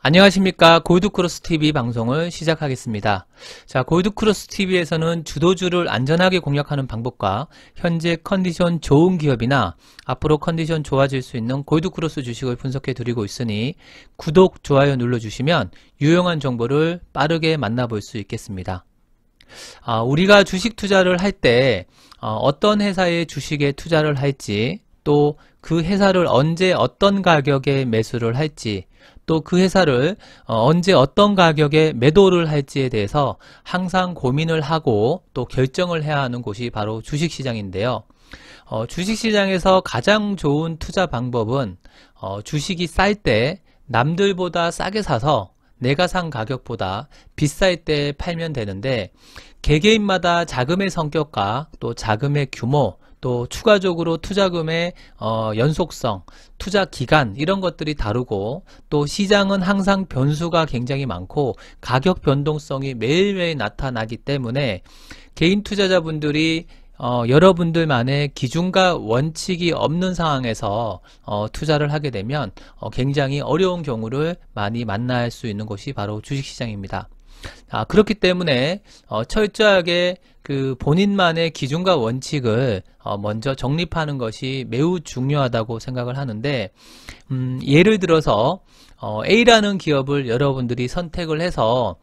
안녕하십니까. 골드크로스TV 방송을 시작하겠습니다. 자, 골드크로스TV에서는 주도주를 안전하게 공략하는 방법과 현재 컨디션 좋은 기업이나 앞으로 컨디션 좋아질 수 있는 골드크로스 주식을 분석해 드리고 있으니 구독, 좋아요 눌러주시면 유용한 정보를 빠르게 만나볼 수 있겠습니다. 우리가 주식 투자를 할 때 어떤 회사의 주식에 투자를 할지, 또 그 회사를 언제 어떤 가격에 매수를 할지, 또 그 회사를 언제 어떤 가격에 매도를 할지에 대해서 항상 고민을 하고 또 결정을 해야 하는 곳이 바로 주식시장인데요. 주식시장에서 가장 좋은 투자 방법은 주식이 쌀 때 남들보다 싸게 사서 내가 산 가격보다 비쌀 때 팔면 되는데, 개개인마다 자금의 성격과 또 자금의 규모, 또 추가적으로 투자금의 연속성, 투자 기간 이런 것들이 다르고, 또 시장은 항상 변수가 굉장히 많고 가격 변동성이 매일매일 나타나기 때문에 개인 투자자분들이 여러분들만의 기준과 원칙이 없는 상황에서 투자를 하게 되면 굉장히 어려운 경우를 많이 만날 수 있는 곳이 바로 주식시장입니다. 그렇기 때문에 철저하게 그 본인만의 기준과 원칙을 먼저 정립하는 것이 매우 중요하다고 생각을 하는데, 예를 들어서 A라는 기업을 여러분들이 선택을 해서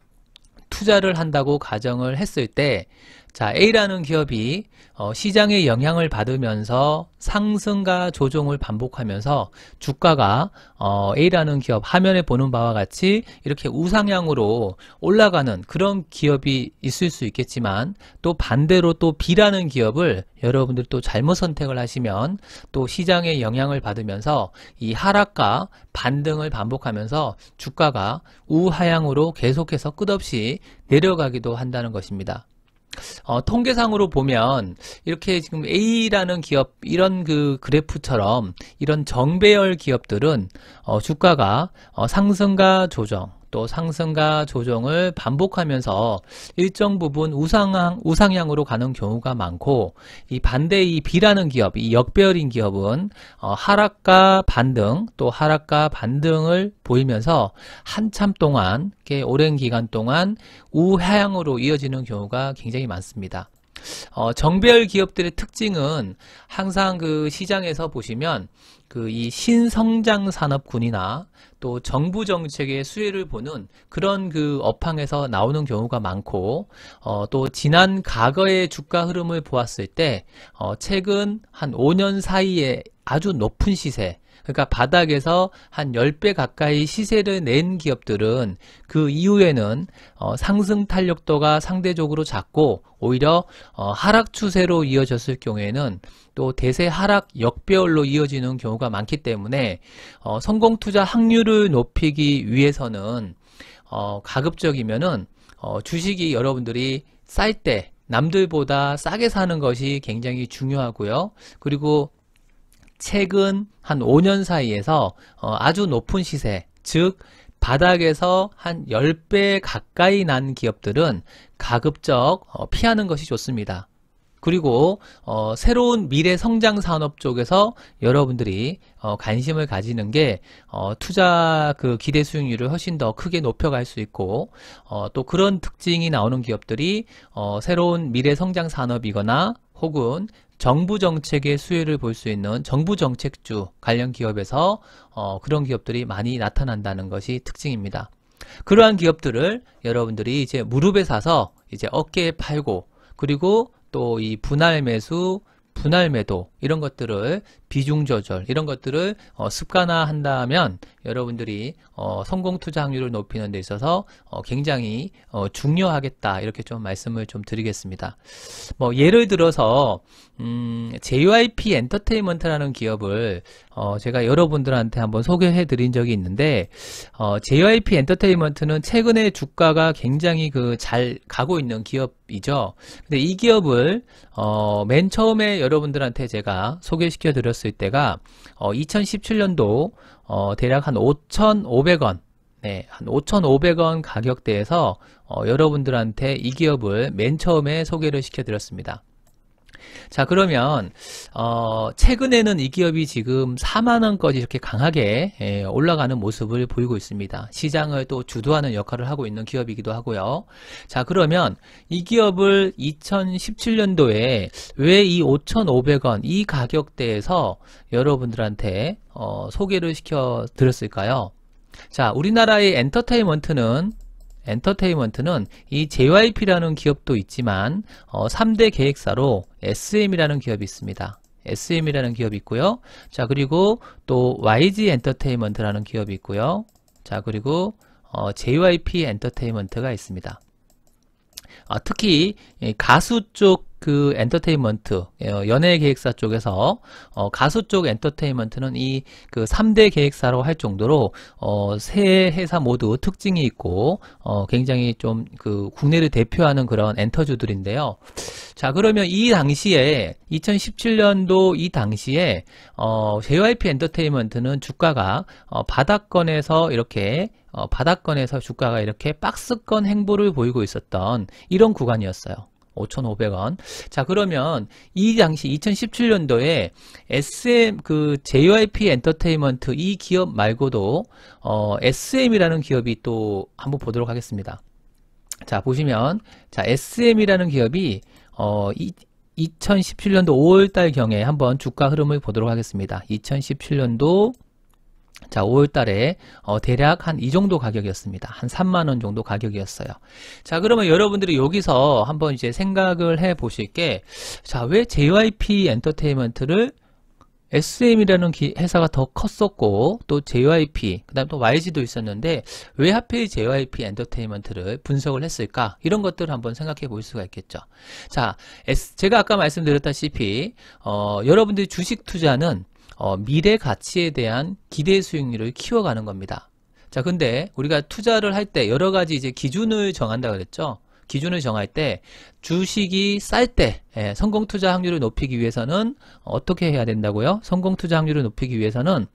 투자를 한다고 가정을 했을 때, 자, A라는 기업이 시장의 영향을 받으면서 상승과 조정을 반복하면서 주가가 A라는 기업 화면에 보는 바와 같이 이렇게 우상향으로 올라가는 그런 기업이 있을 수 있겠지만, 또 반대로 또 B라는 기업을 여러분들이 또 잘못 선택을 하시면 또 시장의 영향을 받으면서 이 하락과 반등을 반복하면서 주가가 우하향으로 계속해서 끝없이 내려가기도 한다는 것입니다. 통계상으로 보면 이렇게 지금 A라는 기업, 이런 그 그래프처럼 이런 정배열 기업들은 주가가 상승과 조정, 또 상승과 조정을 반복하면서 일정 부분 우상향으로 가는 경우가 많고, 이 반대 이 B라는 기업, 이 역배열인 기업은 하락과 반등, 또 하락과 반등을 보이면서 한참 동안, 이렇게 오랜 기간 동안 우하향으로 이어지는 경우가 굉장히 많습니다. 정배열 기업들의 특징은 항상 그 시장에서 보시면 그 이 신성장 산업군이나 또 정부 정책의 수혜를 보는 그런 그 업황에서 나오는 경우가 많고, 또 지난 과거의 주가 흐름을 보았을 때 최근 한 5년 사이에 아주 높은 시세, 그러니까 바닥에서 한 10배 가까이 시세를 낸 기업들은 그 이후에는 상승 탄력도가 상대적으로 작고, 오히려 하락 추세로 이어졌을 경우에는 또 대세 하락 역배열로 이어지는 경우가 많기 때문에 성공 투자 확률을 높이기 위해서는 가급적이면은 주식이 여러분들이 쌀 때 남들보다 싸게 사는 것이 굉장히 중요하고요. 그리고 최근 한 5년 사이에서 아주 높은 시세, 즉 바닥에서 한 10배 가까이 난 기업들은 가급적 피하는 것이 좋습니다. 그리고 새로운 미래 성장 산업 쪽에서 여러분들이 관심을 가지는 게 투자 그 기대 수익률을 훨씬 더 크게 높여갈 수 있고, 또 그런 특징이 나오는 기업들이 새로운 미래 성장 산업이거나 혹은 정부 정책의 수혜를 볼 수 있는 정부 정책주 관련 기업에서 그런 기업들이 많이 나타난다는 것이 특징입니다. 그러한 기업들을 여러분들이 이제 무릎에 사서 이제 어깨에 팔고, 그리고 또 이 분할 매수, 분할 매도 이런 것들을 비중 조절 이런 것들을 습관화한다면 여러분들이 성공 투자 확률을 높이는 데 있어서 굉장히 중요하겠다, 이렇게 좀 말씀을 좀 드리겠습니다. 예를 들어서 JYP 엔터테인먼트라는 기업을 제가 여러분들한테 한번 소개해 드린 적이 있는데, JYP 엔터테인먼트는 최근에 주가가 굉장히 잘 가고 있는 기업이죠. 근데 이 기업을 맨 처음에 여러분들한테 제가 소개시켜 드렸을 때가 2017년도 대략 한 5,500원, 네, 한 5,500원 가격대에서 여러분들한테 이 기업을 맨 처음에 소개를 시켜 드렸습니다. 자, 그러면 최근에는 이 기업이 지금 4만원까지 이렇게 강하게 올라가는 모습을 보이고 있습니다. 시장을 또 주도하는 역할을 하고 있는 기업이기도 하고요. 자, 그러면 이 기업을 2017년도에 왜 이 5,500원 이 가격대에서 여러분들한테 소개를 시켜 드렸을까요? 자, 우리나라의 엔터테인먼트는 이 JYP라는 기업도 있지만 3대 계획사로 SM이라는 기업이 있습니다. SM이라는 기업이 있고요. 자, 그리고 또 YG 엔터테인먼트라는 기업이 있고요. 자, 그리고 JYP 엔터테인먼트가 있습니다. 특히 가수 쪽 그 엔터테인먼트, 연예 계획사 쪽에서 가수 쪽 엔터테인먼트는 이 그 3대 계획사로 할 정도로 세 회사 모두 특징이 있고 굉장히 좀 그 국내를 대표하는 그런 엔터주들인데요. 자, 그러면 이 당시에 2017년도 이 당시에 JYP 엔터테인먼트는 주가가 바닥권에서 이렇게 바닥권에서 주가가 이렇게 박스권 행보를 보이고 있었던 이런 구간이었어요. 5,500원. 자, 그러면 이 당시 2017년도에 SM 그 JYP 엔터테인먼트 이 기업 말고도 SM이라는 기업이 또 한번 보도록 하겠습니다. 자, 보시면 자, SM이라는 기업이 2017년도 5월달 경에 한번 주가 흐름을 보도록 하겠습니다. 2017년도 자, 5월달에 대략 한 이 정도 가격이었습니다. 한 3만원 정도 가격이었어요. 자, 그러면 여러분들이 여기서 한번 이제 생각을 해 보실 게, 자, 왜 JYP 엔터테인먼트를 SM이라는 회사가 더 컸었고, 또 JYP, 그 다음에 또 YG도 있었는데, 왜 하필 JYP 엔터테인먼트를 분석을 했을까? 이런 것들을 한번 생각해 볼 수가 있겠죠. 자, 제가 아까 말씀드렸다시피, 여러분들이 주식 투자는 미래 가치에 대한 기대 수익률을 키워가는 겁니다. 자, 근데 우리가 투자를 할 때 여러 가지 이제 기준을 정한다 그랬죠. 기준을 정할 때 주식이 쌀 때 성공 투자 확률을 높이기 위해서는 어떻게 해야 된다고요? 성공 투자 확률을 높이기 위해서는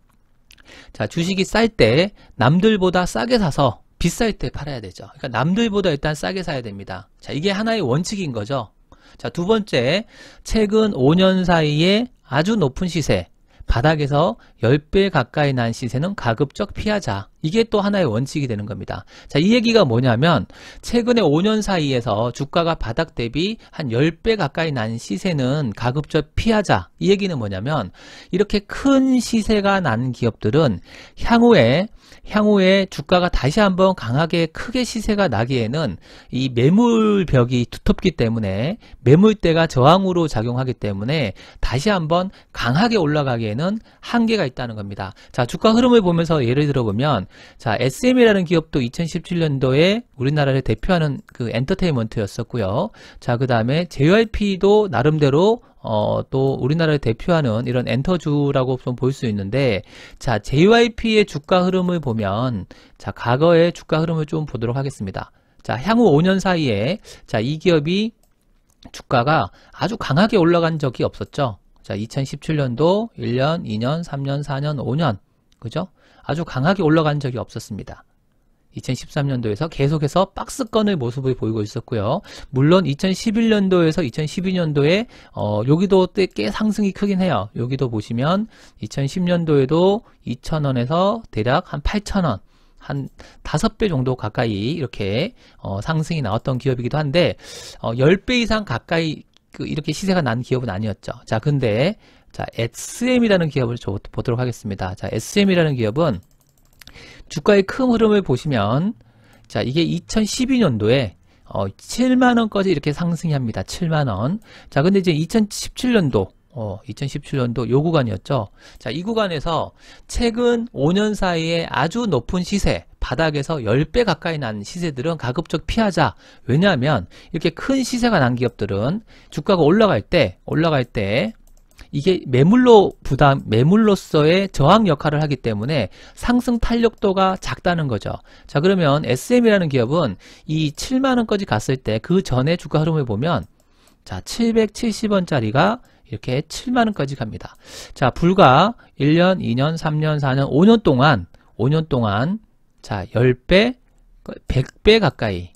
자, 주식이 쌀 때 남들보다 싸게 사서 비쌀 때 팔아야 되죠. 그러니까 남들보다 일단 싸게 사야 됩니다. 자, 이게 하나의 원칙인 거죠. 자, 두 번째, 최근 5년 사이에 아주 높은 시세, 바닥에서 10배 가까이 난 시세는 가급적 피하자. 이게 또 하나의 원칙이 되는 겁니다. 자, 이 얘기가 뭐냐면 최근에 5년 사이에서 주가가 바닥 대비 한 10배 가까이 난 시세는 가급적 피하자. 이 얘기는 뭐냐면 이렇게 큰 시세가 난 기업들은 향후에 주가가 다시 한번 강하게 크게 시세가 나기에는 이 매물벽이 두텁기 때문에 매물대가 저항으로 작용하기 때문에 다시 한번 강하게 올라가기에는 한계가 있다는 겁니다. 자, 주가 흐름을 보면서 예를 들어보면 자, SM이라는 기업도 2017년도에 우리나라를 대표하는 그 엔터테인먼트였었고요. 자, 그 다음에 JYP도 나름대로 또 우리나라를 대표하는 이런 엔터주라고 좀 볼 수 있는데, 자, JYP의 주가 흐름을 보면, 자, 과거의 주가 흐름을 좀 보도록 하겠습니다. 자, 향후 5년 사이에, 자, 이 기업이 주가가 아주 강하게 올라간 적이 없었죠. 자, 2017년도 1년, 2년, 3년, 4년, 5년, 그죠? 아주 강하게 올라간 적이 없었습니다. 2013년도에서 계속해서 박스권의 모습을 보이고 있었고요. 물론 2011년도에서 2012년도에 여기도 꽤 상승이 크긴 해요. 여기도 보시면 2010년도에도 2,000원에서 대략 한 8,000원, 한 5배 정도 가까이 이렇게 상승이 나왔던 기업이기도 한데 10배 이상 가까이 이렇게 시세가 난 기업은 아니었죠. 자, 근데 자, SM이라는 기업을 보도록 하겠습니다. 자, SM이라는 기업은 주가의 큰 흐름을 보시면, 자, 이게 2012년도에 7만원까지 이렇게 상승이 합니다. 7만원. 자, 근데 이제 2017년도 요 구간이었죠. 자, 이 구간에서 최근 5년 사이에 아주 높은 시세, 바닥에서 10배 가까이 난 시세들은 가급적 피하자. 왜냐하면 이렇게 큰 시세가 난 기업들은 주가가 올라갈 때 이게 매물로서의 저항 역할을 하기 때문에 상승 탄력도가 작다는 거죠. 자, 그러면 SM이라는 기업은 이 7만원까지 갔을 때 그 전에 주가 흐름을 보면 자, 770원짜리가 이렇게 7만원까지 갑니다. 자, 불과 1년, 2년, 3년, 4년, 5년 동안 자, 10배, 100배 가까이.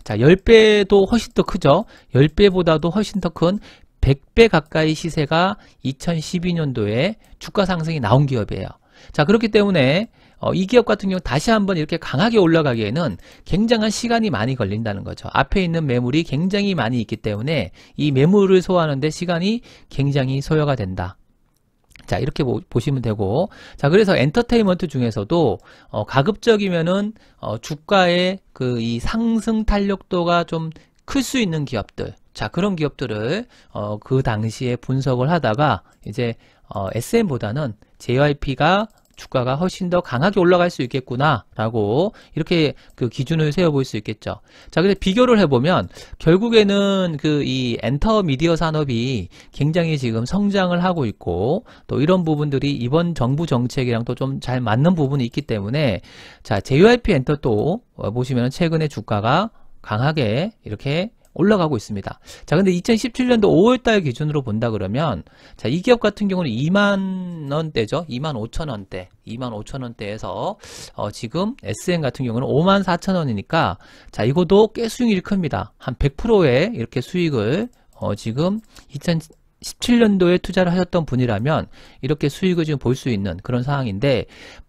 자, 10배도 훨씬 더 크죠. 10배보다도 훨씬 더 큰 100배 가까이 시세가 2012년도에 주가 상승이 나온 기업이에요. 자, 그렇기 때문에 이 기업 같은 경우 다시 한번 이렇게 강하게 올라가기에는 굉장한 시간이 많이 걸린다는 거죠. 앞에 있는 매물이 굉장히 많이 있기 때문에 이 매물을 소화하는데 시간이 굉장히 소요가 된다. 자, 이렇게 보시면 되고, 자, 그래서 엔터테인먼트 중에서도 가급적이면은 주가의 이 상승 탄력도가 좀 클 수 있는 기업들, 자, 그런 기업들을 그 당시에 분석을 하다가 이제 SM보다는 JYP가 주가가 훨씬 더 강하게 올라갈 수 있겠구나 라고 이렇게 그 기준을 세워볼 수 있겠죠. 자, 그래서 비교를 해보면 결국에는 이 엔터미디어 산업이 굉장히 지금 성장을 하고 있고 또 이런 부분들이 이번 정부 정책이랑 또 좀 잘 맞는 부분이 있기 때문에 자, JYP 엔터도 보시면 최근에 주가가 강하게 이렇게 올라가고 있습니다. 자, 근데 2017년도 5월달 기준으로 본다 그러면, 자, 이 기업 같은 경우는 2만원대죠. 25,000원대. 25,000원대에서, 지금 SM 같은 경우는 54,000원이니까, 자, 이것도 꽤 수익률이 큽니다. 한 100%의 이렇게 수익을, 지금 2017년도에 투자를 하셨던 분이라면, 이렇게 수익을 지금 볼 수 있는 그런 상황인데,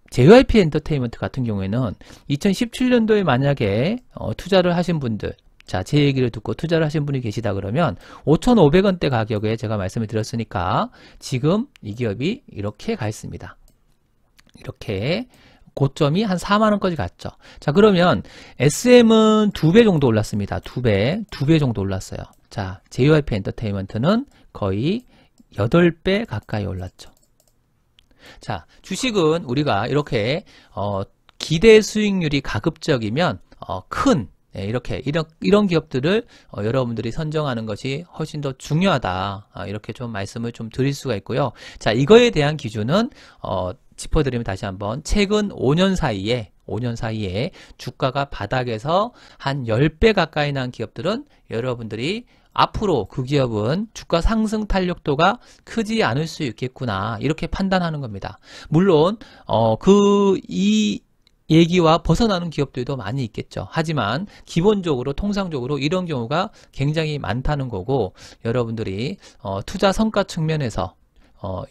JYP 엔터테인먼트 같은 경우에는 2017년도에 만약에 투자를 하신 분들, 자, 제 얘기를 듣고 투자를 하신 분이 계시다 그러면 5,500원대 가격에 제가 말씀을 드렸으니까 지금 이 기업이 이렇게 가 있습니다. 이렇게 고점이 한 4만원까지 갔죠. 자, 그러면 SM은 2배 정도 올랐습니다. 2배 정도 올랐어요. 자, JYP 엔터테인먼트는 거의 8배 가까이 올랐죠. 자, 주식은 우리가 이렇게 기대 수익률이 가급적이면 이렇게 이런 기업들을 여러분들이 선정하는 것이 훨씬 더 중요하다. 이렇게 좀 말씀을 좀 드릴 수가 있고요. 자, 이거에 대한 기준은 짚어드리면 다시 한번 최근 5년 사이에 주가가 바닥에서 한 10배 가까이 난 기업들은 여러분들이 앞으로 그 기업은 주가 상승 탄력도가 크지 않을 수 있겠구나 이렇게 판단하는 겁니다. 물론 이 얘기와 벗어나는 기업들도 많이 있겠죠. 하지만 기본적으로 통상적으로 이런 경우가 굉장히 많다는 거고 여러분들이 투자 성과 측면에서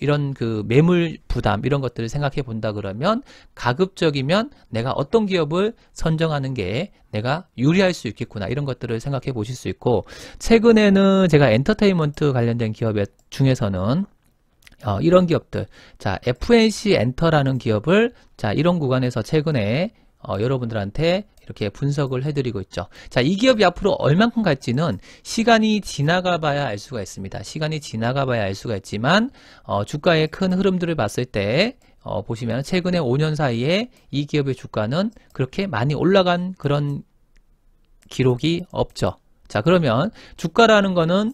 이런 그 매물 부담 이런 것들을 생각해 본다 그러면 가급적이면 내가 어떤 기업을 선정하는 게 내가 유리할 수 있겠구나 이런 것들을 생각해 보실 수 있고 최근에는 제가 엔터테인먼트 관련된 기업 중에서는 이런 기업들, 자, FNC 엔터라는 기업을, 자, 이런 구간에서 최근에, 여러분들한테 이렇게 분석을 해드리고 있죠. 자, 이 기업이 앞으로 얼만큼 갈지는 시간이 지나가 봐야 알 수가 있습니다. 시간이 지나가 봐야 알 수가 있지만, 주가의 큰 흐름들을 봤을 때, 보시면 최근에 5년 사이에 이 기업의 주가는 그렇게 많이 올라간 그런 기록이 없죠. 자, 그러면 주가라는 거는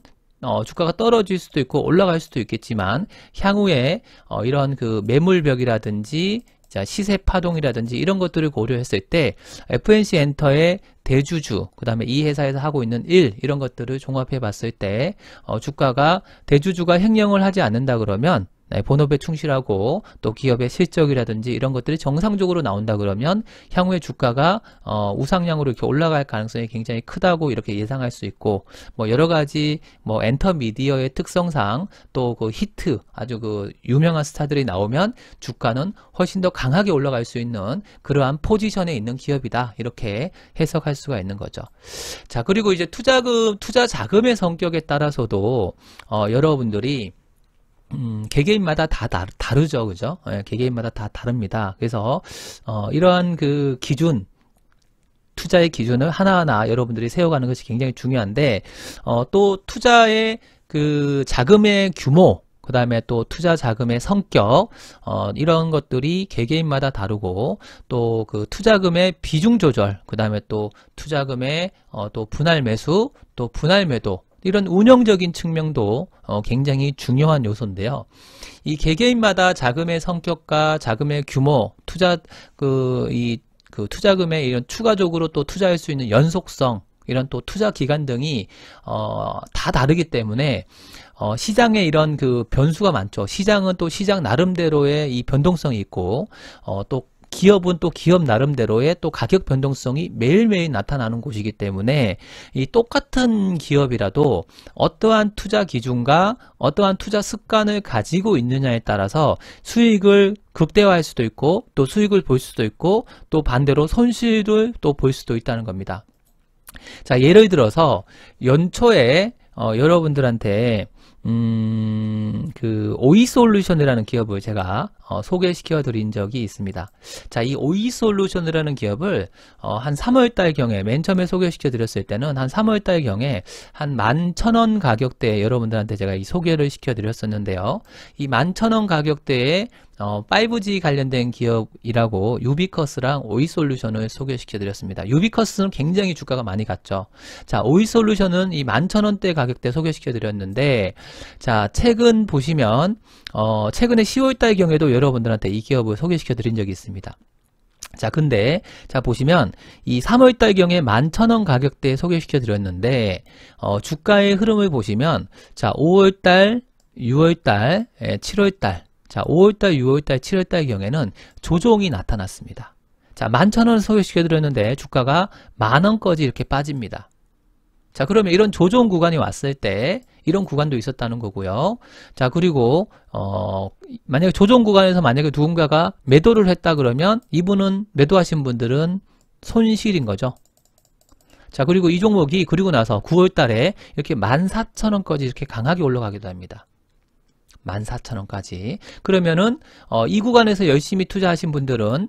주가가 떨어질 수도 있고 올라갈 수도 있겠지만 향후에 이런 그 매물벽이라든지 자, 시세 파동이라든지 이런 것들을 고려했을 때 FNC 엔터의 대주주 그 다음에 이 회사에서 하고 있는 일 이런 것들을 종합해 봤을 때 주가가 대주주가 횡령을 하지 않는다 그러면 본업에 충실하고 또 기업의 실적이라든지 이런 것들이 정상적으로 나온다 그러면 향후에 주가가 우상향으로 이렇게 올라갈 가능성이 굉장히 크다고 이렇게 예상할 수 있고 뭐 여러 가지 뭐 엔터미디어의 특성상 또 그 히트 아주 그 유명한 스타들이 나오면 주가는 훨씬 더 강하게 올라갈 수 있는 그러한 포지션에 있는 기업이다 이렇게 해석할 수가 있는 거죠. 자, 그리고 이제 투자 자금의 성격에 따라서도 여러분들이 개개인마다 다 다르죠. 그죠? 예, 개개인마다 다 다릅니다. 그래서, 이러한 그 기준, 투자의 기준을 하나하나 여러분들이 세워가는 것이 굉장히 중요한데, 또 투자의 그 자금의 규모, 그 다음에 또 투자 자금의 성격, 이런 것들이 개개인마다 다르고, 또 그 투자금의 비중 조절, 그 다음에 또 투자금의 또 분할 매수, 또 분할 매도, 이런 운영적인 측면도 굉장히 중요한 요소인데요. 이 개개인마다 자금의 성격과 자금의 규모, 투자금의 이런 추가적으로 또 투자할 수 있는 연속성, 이런 또 투자 기간 등이 다 다르기 때문에 시장에 이런 그 변수가 많죠. 시장은 또 시장 나름대로의 이 변동성이 있고 또 기업은 또 기업 나름대로의 또 가격 변동성이 매일매일 나타나는 곳이기 때문에 이 똑같은 기업이라도 어떠한 투자 기준과 어떠한 투자 습관을 가지고 있느냐에 따라서 수익을 극대화할 수도 있고 또 수익을 볼 수도 있고 또 반대로 손실을 또 볼 수도 있다는 겁니다. 자, 예를 들어서 연초에 여러분들한테 그 오이솔루션이라는 기업을 제가 소개시켜 드린 적이 있습니다. 자, 이 오이솔루션이라는 기업을 한 3월달 경에 맨 처음에 소개시켜 드렸을 때는 한 3월달 경에 한 11,000원 가격대에 여러분들한테 제가 이 소개를 시켜 드렸었는데요. 이 11,000원 가격대에 5G 관련된 기업이라고 유비커스랑 오이솔루션을 소개시켜 드렸습니다. 유비커스는 굉장히 주가가 많이 갔죠. 자, 오이솔루션은 이 11,000원대 가격대 소개시켜 드렸는데, 자, 최근 보시면 최근에 10월달 경에도 여러분들한테 이 기업을 소개시켜 드린 적이 있습니다. 자, 근데 자 보시면 이 3월달 경에 11,000원 가격대에 소개시켜 드렸는데 주가의 흐름을 보시면 자, 5월달, 6월달, 7월달, 자, 5월달, 6월달, 7월달 경에는 조정이 나타났습니다. 자, 11,000원 소개시켜 드렸는데 주가가 만원까지 이렇게 빠집니다. 자, 그러면 이런 조정 구간이 왔을 때 이런 구간도 있었다는 거고요. 자, 그리고 만약에 조정 구간에서 만약에 누군가가 매도를 했다 그러면 이분은 매도하신 분들은 손실인 거죠. 자, 그리고 이 종목이 그리고 나서 9월 달에 이렇게 14,000원까지 이렇게 강하게 올라가기도 합니다. 14,000원까지. 그러면은 이 구간에서 열심히 투자하신 분들은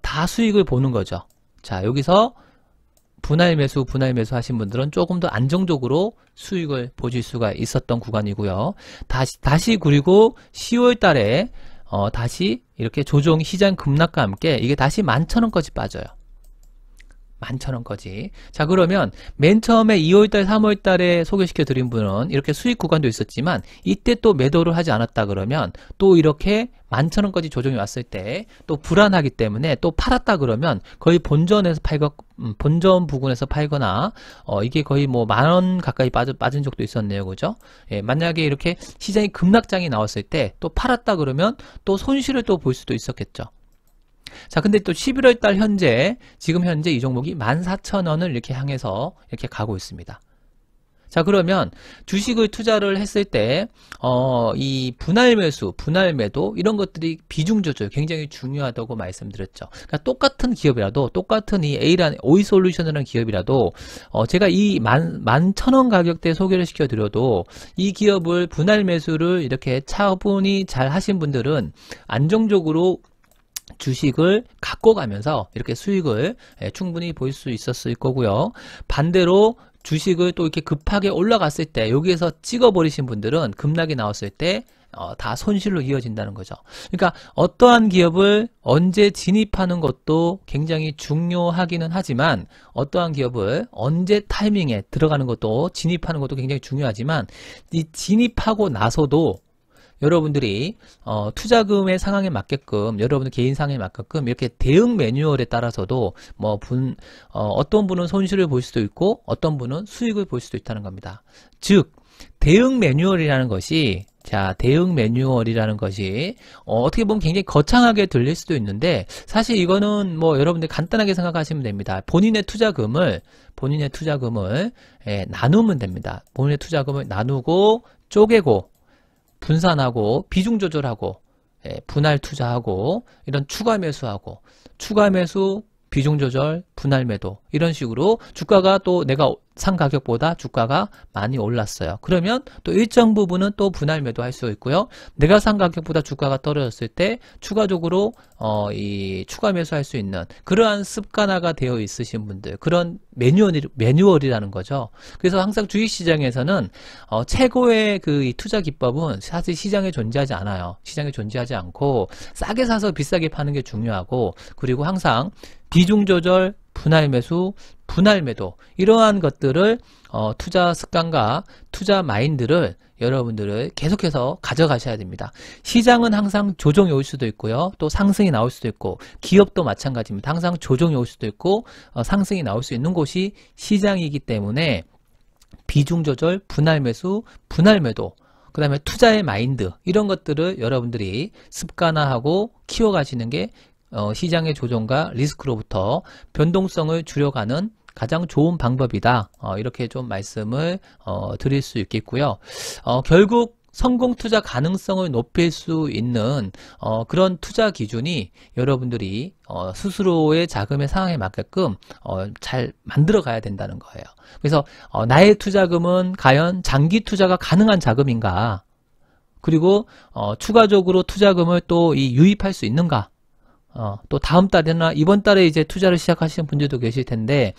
다 수익을 보는 거죠. 자, 여기서 분할 매수 하신 분들은 조금 더 안정적으로 수익을 보실 수가 있었던 구간이고요. 다시 그리고 10월 달에 다시 이렇게 조정 시장 급락과 함께 이게 다시 11,000원까지 빠져요. 11,000원까지. 자, 그러면 맨 처음에 2월달, 3월달에 소개시켜 드린 분은 이렇게 수익 구간도 있었지만 이때 또 매도를 하지 않았다 그러면 또 이렇게 11,000원까지 조정이 왔을 때 또 불안하기 때문에 또 팔았다 그러면 거의 본전 부근에서 팔거나 이게 거의 뭐 10,000원 가까이 빠진 적도 있었네요. 그죠? 예, 만약에 이렇게 시장이 급락장이 나왔을 때 또 팔았다 그러면 또 손실을 또 볼 수도 있었겠죠. 자, 근데 또 11월 달 지금 현재 이 종목이 14,000원을 이렇게 향해서 이렇게 가고 있습니다. 자, 그러면 주식을 투자를 했을 때, 이 분할 매수, 분할 매도, 이런 것들이 비중 조절 굉장히 중요하다고 말씀드렸죠. 그러니까 똑같은 기업이라도, 똑같은 이 오이솔루션이라는 기업이라도, 제가 이 11,000원 가격대 소개를 시켜드려도, 이 기업을 분할 매수를 이렇게 차분히 잘 하신 분들은 안정적으로 주식을 갖고 가면서 이렇게 수익을 충분히 볼 수 있었을 거고요. 반대로 주식을 또 이렇게 급하게 올라갔을 때 여기에서 찍어버리신 분들은 급락이 나왔을 때 다 손실로 이어진다는 거죠. 그러니까 어떠한 기업을 언제 진입하는 것도 굉장히 중요하기는 하지만 어떠한 기업을 언제 타이밍에 들어가는 것도 진입하는 것도 굉장히 중요하지만 이 진입하고 나서도 여러분들이 투자금의 상황에 맞게끔 여러분들 개인 상황에 맞게끔 이렇게 대응 매뉴얼에 따라서도 뭐 어떤 분은 손실을 볼 수도 있고 어떤 분은 수익을 볼 수도 있다는 겁니다. 즉 대응 매뉴얼이라는 것이 어떻게 보면 굉장히 거창하게 들릴 수도 있는데 사실 이거는 뭐 여러분들 간단하게 생각하시면 됩니다. 본인의 투자금을 나누면 됩니다. 본인의 투자금을 나누고 쪼개고 분산하고 비중 조절하고 분할 투자하고 이런 추가 매수하고 추가 매수 비중 조절 분할 매도 이런 식으로 주가가 또 내가 산 가격보다 주가가 많이 올랐어요. 그러면 또 일정 부분은 또 분할 매도 할 수 있고요. 내가 산 가격보다 주가가 떨어졌을 때 추가적으로 이 추가 매수할 수 있는 그러한 습관화가 되어 있으신 분들 그런 매뉴얼이라는 거죠. 그래서 항상 주식시장에서는 최고의 이 투자 기법은 사실 시장에 존재하지 않아요. 시장에 존재하지 않고 싸게 사서 비싸게 파는 게 중요하고 그리고 항상 비중 조절 분할 매수, 분할 매도 이러한 것들을 투자 습관과 투자 마인드를 여러분들을 계속해서 가져가셔야 됩니다. 시장은 항상 조정이 올 수도 있고요. 또 상승이 나올 수도 있고 기업도 마찬가지입니다. 항상 조정이 올 수도 있고 상승이 나올 수 있는 곳이 시장이기 때문에 비중 조절, 분할 매수, 분할 매도 그 다음에 투자의 마인드 이런 것들을 여러분들이 습관화하고 키워가시는 게 시장의 조정과 리스크로부터 변동성을 줄여가는 가장 좋은 방법이다. 이렇게 좀 말씀을 드릴 수 있겠고요. 결국 성공 투자 가능성을 높일 수 있는 그런 투자 기준이 여러분들이 스스로의 자금의 상황에 맞게끔 잘 만들어 가야 된다는 거예요. 그래서 나의 투자금은 과연 장기 투자가 가능한 자금인가? 그리고 추가적으로 투자금을 또 유입할 수 있는가? 또 다음 달이나 이번 달에 이제 투자를 시작하시는 분들도 계실 텐데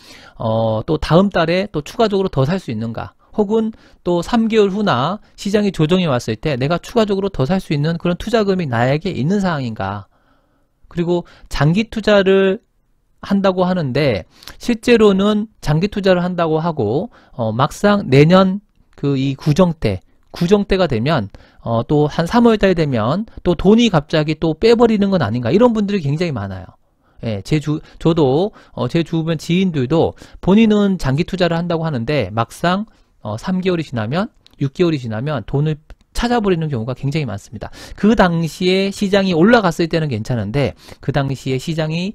또 다음 달에 또 추가적으로 더 살 수 있는가? 혹은 또 3개월 후나 시장이 조정이 왔을 때 내가 추가적으로 더 살 수 있는 그런 투자금이 나에게 있는 상황인가? 그리고 장기 투자를 한다고 하는데 실제로는 장기 투자를 한다고 하고 막상 내년 이 구정때가 되면 또 한 3월달 되면 또 돈이 갑자기 또 빼버리는 건 아닌가, 이런 분들이 굉장히 많아요. 예, 저도 제 주변 지인들도 본인은 장기 투자를 한다고 하는데 막상 3개월이 지나면 6개월이 지나면 돈을 찾아버리는 경우가 굉장히 많습니다. 그 당시에 시장이 올라갔을 때는 괜찮은데 그 당시에 시장이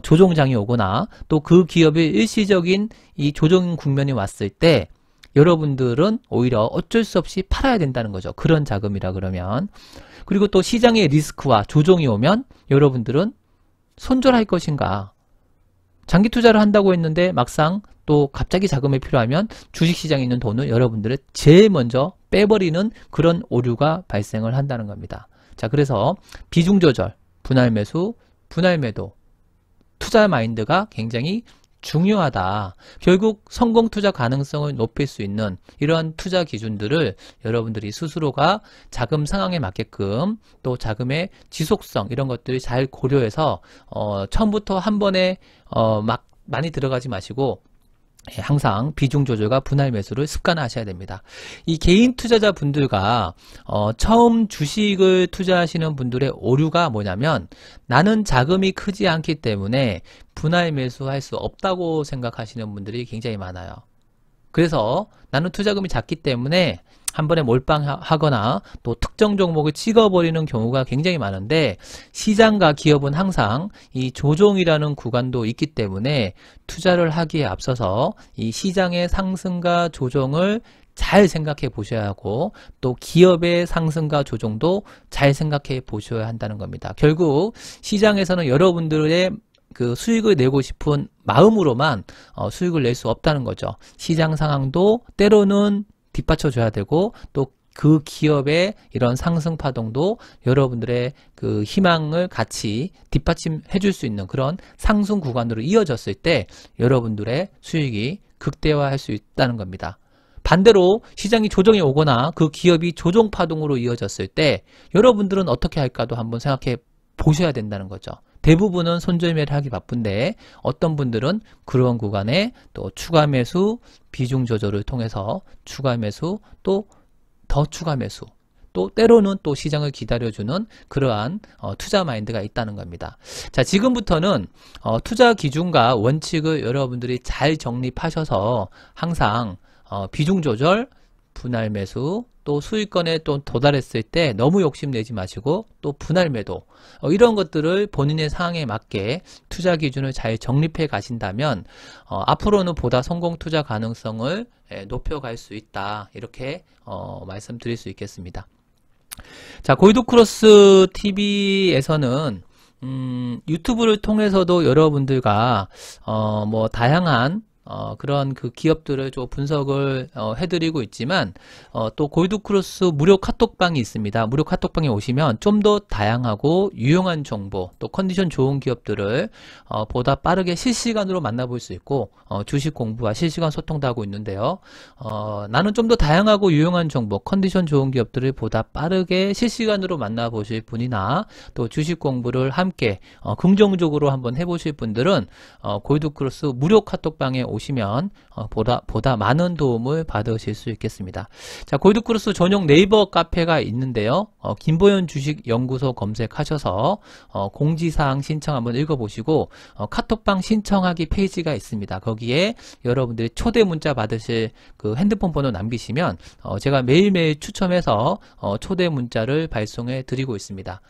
조정장이 오거나 또 그 기업의 일시적인 이 조정 국면이 왔을 때 여러분들은 오히려 어쩔 수 없이 팔아야 된다는 거죠. 그런 자금이라 그러면. 그리고 또 시장의 리스크와 조정이 오면 여러분들은 손절할 것인가. 장기 투자를 한다고 했는데 막상 또 갑자기 자금이 필요하면 주식시장에 있는 돈을 여러분들은 제일 먼저 빼버리는 그런 오류가 발생을 한다는 겁니다. 자, 그래서 비중 조절, 분할 매수, 분할 매도, 투자 마인드가 굉장히 중요하다. 결국 성공 투자 가능성을 높일 수 있는 이러한 투자 기준들을 여러분들이 스스로가 자금 상황에 맞게끔 또 자금의 지속성 이런 것들을 잘 고려해서 처음부터 한 번에 막 많이 들어가지 마시고 항상 비중 조절과 분할 매수를 습관화하셔야 됩니다. 이 개인 투자자 분들과 처음 주식을 투자하시는 분들의 오류가 뭐냐면 나는 자금이 크지 않기 때문에 분할 매수할 수 없다고 생각하시는 분들이 굉장히 많아요. 그래서 나는 투자금이 작기 때문에 한 번에 몰빵하거나 또 특정 종목을 찍어버리는 경우가 굉장히 많은데 시장과 기업은 항상 이 조정이라는 구간도 있기 때문에 투자를 하기에 앞서서 이 시장의 상승과 조정을 잘 생각해 보셔야 하고 또 기업의 상승과 조정도 잘 생각해 보셔야 한다는 겁니다. 결국 시장에서는 여러분들의 그 수익을 내고 싶은 마음으로만 수익을 낼 수 없다는 거죠. 시장 상황도 때로는 뒷받쳐줘야 되고 또 그 기업의 이런 상승 파동도 여러분들의 그 희망을 같이 뒷받침해 줄 수 있는 그런 상승 구간으로 이어졌을 때 여러분들의 수익이 극대화할 수 있다는 겁니다. 반대로 시장이 조정이 오거나 그 기업이 조정 파동으로 이어졌을 때 여러분들은 어떻게 할까도 한번 생각해 보셔야 된다는 거죠. 대부분은 손절매를 하기 바쁜데 어떤 분들은 그런 구간에 또 추가 매수, 비중 조절을 통해서 추가 매수, 또 더 추가 매수, 또 때로는 또 시장을 기다려주는 그러한 투자 마인드가 있다는 겁니다. 자, 지금부터는 투자 기준과 원칙을 여러분들이 잘 정립하셔서 항상 비중 조절, 분할 매수, 또 수익권에 또 도달했을 때 너무 욕심내지 마시고 또 분할 매도 이런 것들을 본인의 상황에 맞게 투자 기준을 잘 정립해 가신다면 앞으로는 보다 성공 투자 가능성을 높여갈 수 있다. 이렇게 말씀드릴 수 있겠습니다. 자, 골드크로스 TV에서는 유튜브를 통해서도 여러분들과 뭐 다양한 그런 그 기업들을 좀 분석을 해드리고 있지만 또 골드크로스 무료 카톡방이 있습니다. 무료 카톡방에 오시면 좀 더 다양하고 유용한 정보 또 컨디션 좋은 기업들을 보다 빠르게 실시간으로 만나볼 수 있고 주식 공부와 실시간 소통도 하고 있는데요. 나는 좀 더 다양하고 유용한 정보 컨디션 좋은 기업들을 보다 빠르게 실시간으로 만나보실 분이나 또 주식 공부를 함께 긍정적으로 한번 해보실 분들은 골드크로스 무료 카톡방에 오시면 보다 많은 도움을 받으실 수 있겠습니다. 자, 골드크로스 전용 네이버 카페가 있는데요. 김보현 주식연구소 검색하셔서 공지사항 신청 한번 읽어보시고 카톡방 신청하기 페이지가 있습니다. 거기에 여러분들이 초대 문자 받으실 그 핸드폰 번호 남기시면 제가 매일매일 추첨해서 초대 문자를 발송해 드리고 있습니다.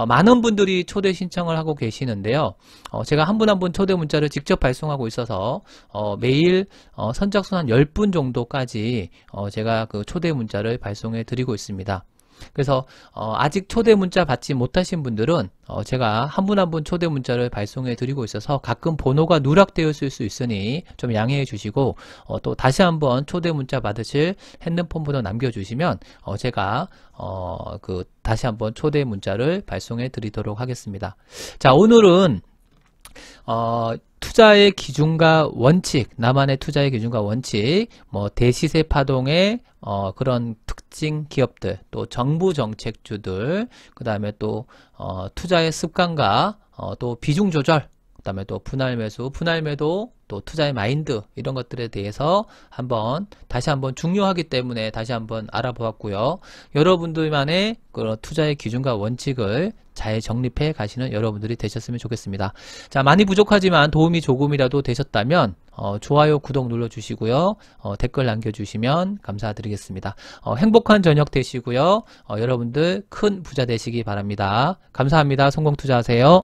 많은 분들이 초대 신청을 하고 계시는데요. 제가 한 분 한 분 초대 문자를 직접 발송하고 있어서 매일 선착순 한 10분 정도까지 제가 그 초대 문자를 발송해 드리고 있습니다. 그래서 아직 초대 문자 받지 못하신 분들은 제가 한 분 한 분 초대 문자를 발송해 드리고 있어서 가끔 번호가 누락되었을 수 있으니 좀 양해해 주시고 또 다시 한번 초대 문자 받으실 핸드폰 번호 남겨주시면 제가 다시 한번 초대 문자를 발송해 드리도록 하겠습니다. 자, 오늘은 투자의 기준과 원칙, 나만의 투자의 기준과 원칙, 대시세 파동의 그런 특징 기업들, 또 정부 정책주들, 그 다음에 또 투자의 습관과 또 비중 조절, 그 다음에 또 분할 매수, 분할 매도, 또 투자의 마인드, 이런 것들에 대해서 다시 한번 중요하기 때문에 다시 한번 알아보았고요. 여러분들만의 그런 투자의 기준과 원칙을 잘 정립해 가시는 여러분들이 되셨으면 좋겠습니다. 자, 많이 부족하지만 도움이 조금이라도 되셨다면 좋아요, 구독 눌러주시고요. 댓글 남겨주시면 감사드리겠습니다. 행복한 저녁 되시고요. 여러분들 큰 부자 되시기 바랍니다. 감사합니다. 성공 투자하세요.